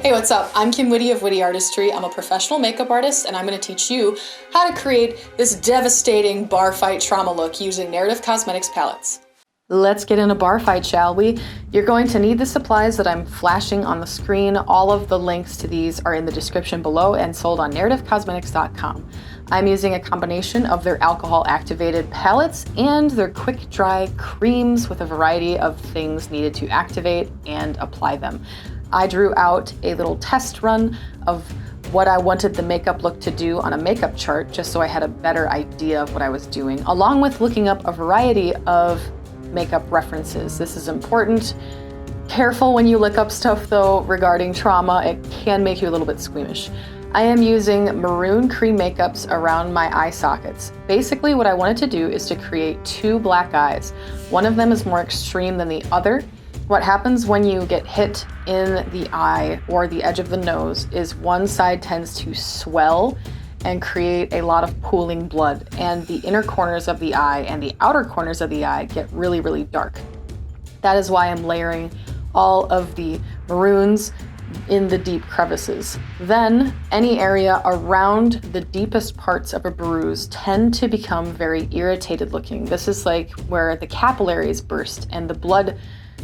Hey, what's up? I'm Kim Witte of Witte Artistry. I'm a professional makeup artist, and I'm going to teach you how to create this devastating bar fight trauma look using Narrative Cosmetics palettes. Let's get in a bar fight, shall we? You're going to need the supplies that I'm flashing on the screen. All of the links to these are in the description below and sold on narrativecosmetics.com. I'm using a combination of their alcohol-activated palettes and their quick-dry creams with a variety of things needed to activate and apply them. I drew out a little test run of what I wanted the makeup look to do on a makeup chart, just so I had a better idea of what I was doing, along with looking up a variety of makeup references. This is important. Careful when you look up stuff though regarding trauma, it can make you a little bit squeamish. I am using maroon cream makeups around my eye sockets. Basically what I wanted to do is to create two black eyes. One of them is more extreme than the other. What happens when you get hit in the eye or the edge of the nose is one side tends to swell and create a lot of pooling blood, and the inner corners of the eye and the outer corners of the eye get really, really dark. That is why I'm layering all of the maroons in the deep crevices. Then any area around the deepest parts of a bruise tend to become very irritated looking. This is like where the capillaries burst and the blood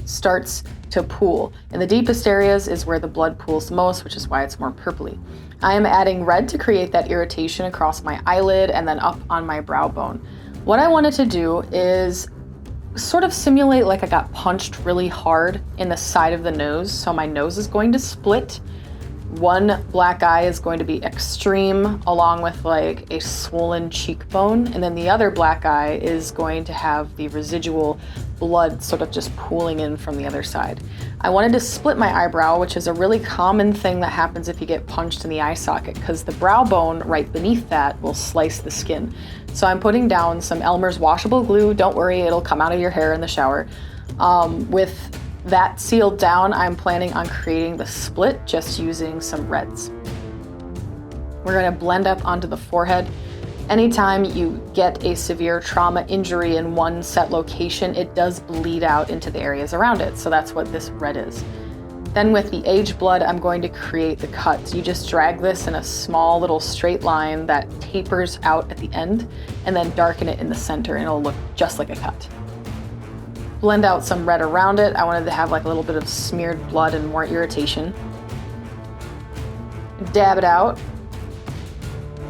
starts to pool. In the deepest areas is where the blood pools the most, which is why it's more purpley. I am adding red to create that irritation across my eyelid and then up on my brow bone. What I wanted to do is sort of simulate like I got punched really hard in the side of the nose. So my nose is going to split. One black eye is going to be extreme, along with like a swollen cheekbone, and then the other black eye is going to have the residual blood sort of just pooling in from the other side. I wanted to split my eyebrow, which is a really common thing that happens if you get punched in the eye socket, because the brow bone right beneath that will slice the skin. So I'm putting down some Elmer's washable glue. Don't worry, it'll come out of your hair in the shower. With that sealed down, I'm planning on creating the split just using some reds. We're going to blend up onto the forehead. Anytime you get a severe trauma injury in one set location, it does bleed out into the areas around it. So that's what this red is. Then with the age blood, I'm going to create the cut. You just drag this in a small little straight line that tapers out at the end and then darken it in the center, and it'll look just like a cut. Blend out some red around it. I wanted to have like a little bit of smeared blood and more irritation. Dab it out.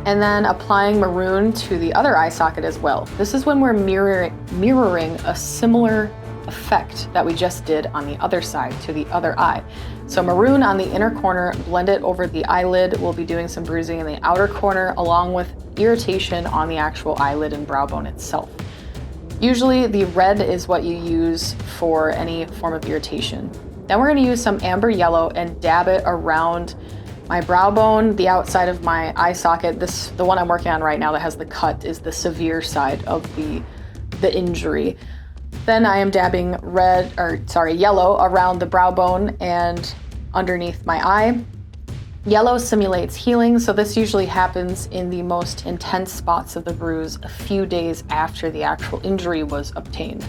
And then applying maroon to the other eye socket as well. This is when we're mirroring a similar effect that we just did on the other side to the other eye. So maroon on the inner corner, blend it over the eyelid. We'll be doing some bruising in the outer corner, along with irritation on the actual eyelid and brow bone itself. Usually the red is what you use for any form of irritation. Then we're going to use some amber yellow and dab it around my brow bone, the outside of my eye socket. The one I'm working on right now that has the cut is the severe side of the injury. Then I am dabbing yellow around the brow bone and underneath my eye. Yellow simulates healing, so this usually happens in the most intense spots of the bruise a few days after the actual injury was obtained.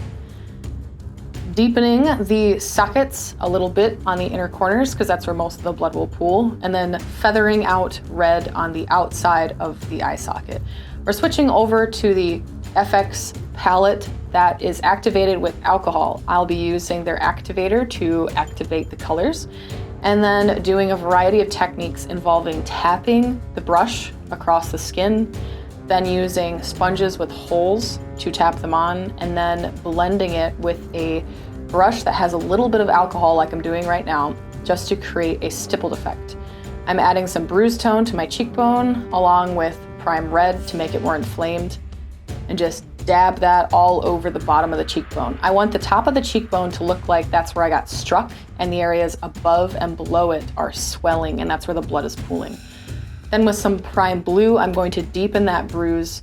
Deepening the sockets a little bit on the inner corners, because that's where most of the blood will pool, and then feathering out red on the outside of the eye socket. We're switching over to the SFX palette that is activated with alcohol. I'll be using their activator to activate the colors, and then doing a variety of techniques involving tapping the brush across the skin, then using sponges with holes to tap them on, and then blending it with a brush that has a little bit of alcohol like I'm doing right now, just to create a stippled effect. I'm adding some bruise tone to my cheekbone, along with prime red to make it more inflamed, and just dab that all over the bottom of the cheekbone. I want the top of the cheekbone to look like that's where I got struck, and the areas above and below it are swelling, and that's where the blood is pooling. Then with some prime blue, I'm going to deepen that bruise.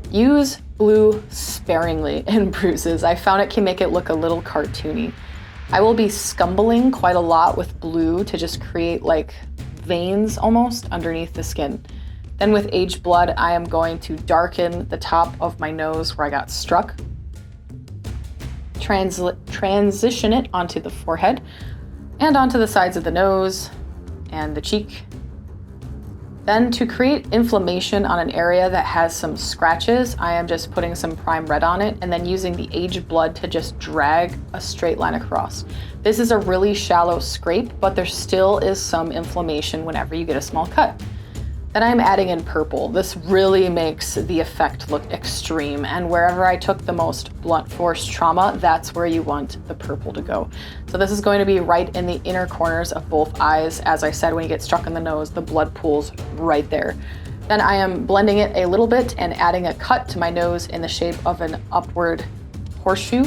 Use blue sparingly in bruises. I found it can make it look a little cartoony. I will be scumbling quite a lot with blue to just create like veins almost underneath the skin. Then with aged blood, I am going to darken the top of my nose where I got struck. Transition it onto the forehead and onto the sides of the nose and the cheek. Then to create inflammation on an area that has some scratches, I am just putting some prime red on it and then using the aged blood to just drag a straight line across. This is a really shallow scrape, but there still is some inflammation whenever you get a small cut. Then I'm adding in purple. This really makes the effect look extreme, and wherever I took the most blunt force trauma, that's where you want the purple to go. So this is going to be right in the inner corners of both eyes. As I said, when you get struck in the nose, the blood pools right there. Then I am blending it a little bit and adding a cut to my nose in the shape of an upward horseshoe.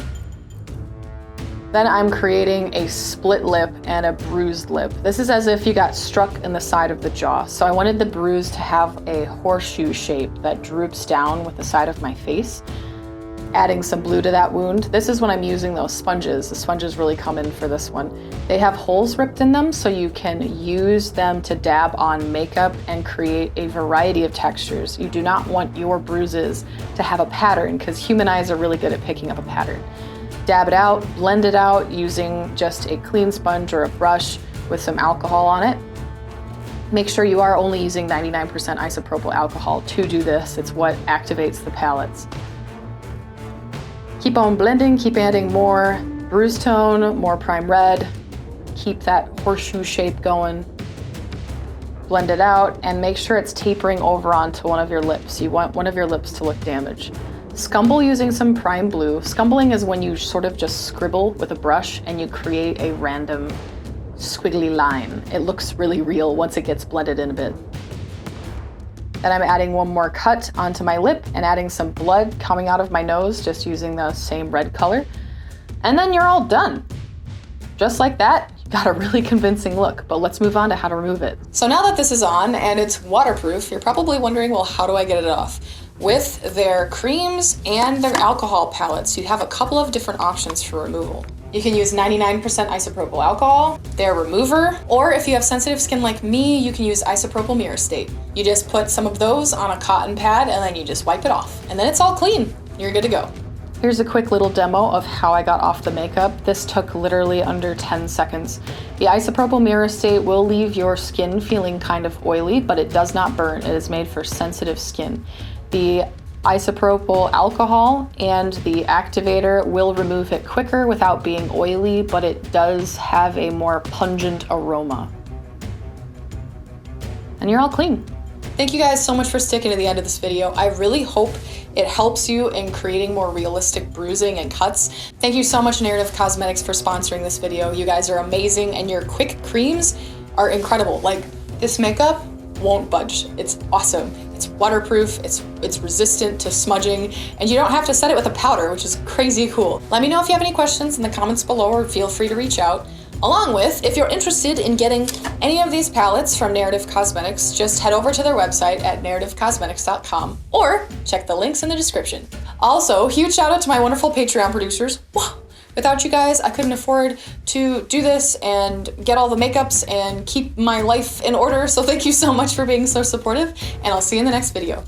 Then I'm creating a split lip and a bruised lip. This is as if you got struck in the side of the jaw. So I wanted the bruise to have a horseshoe shape that droops down with the side of my face. Adding some blue to that wound. This is when I'm using those sponges. The sponges really come in for this one. They have holes ripped in them, so you can use them to dab on makeup and create a variety of textures. You do not want your bruises to have a pattern, because human eyes are really good at picking up a pattern. Dab it out, blend it out using just a clean sponge or a brush with some alcohol on it. Make sure you are only using 99% isopropyl alcohol to do this. It's what activates the palettes. Keep on blending, keep adding more bruise tone, more prime red. Keep that horseshoe shape going. Blend it out and make sure it's tapering over onto one of your lips. You want one of your lips to look damaged. Scumble using some prime blue. Scumbling is when you sort of just scribble with a brush and you create a random squiggly line. It looks really real once it gets blended in a bit. Then I'm adding one more cut onto my lip and adding some blood coming out of my nose, just using the same red color. And then you're all done. Just like that, you got a really convincing look, but let's move on to how to remove it. So now that this is on and it's waterproof, you're probably wondering, well, how do I get it off? With their creams and their alcohol palettes, you have a couple of different options for removal. You can use 99% isopropyl alcohol, their remover, or if you have sensitive skin like me, you can use isopropyl mirror state. You just put some of those on a cotton pad and then you just wipe it off. And then it's all clean. You're good to go. Here's a quick little demo of how I got off the makeup. This took literally under 10 seconds. The isopropyl mirror state will leave your skin feeling kind of oily, but it does not burn. It is made for sensitive skin. The isopropyl alcohol and the activator will remove it quicker without being oily, but it does have a more pungent aroma. And you're all clean. Thank you guys so much for sticking to the end of this video. I really hope it helps you in creating more realistic bruising and cuts. Thank you so much, Narrative Cosmetics, for sponsoring this video. You guys are amazing, and your quick creams are incredible. Like, this makeup won't budge. It's awesome. It's waterproof, it's resistant to smudging, and you don't have to set it with a powder, which is crazy cool. Let me know if you have any questions in the comments below, or feel free to reach out. Along with, if you're interested in getting any of these palettes from Narrative Cosmetics, just head over to their website at narrativecosmetics.com or check the links in the description. Also, huge shout out to my wonderful Patreon producers. Without you guys, I couldn't afford to do this and get all the makeups and keep my life in order, so thank you so much for being so supportive, and I'll see you in the next video.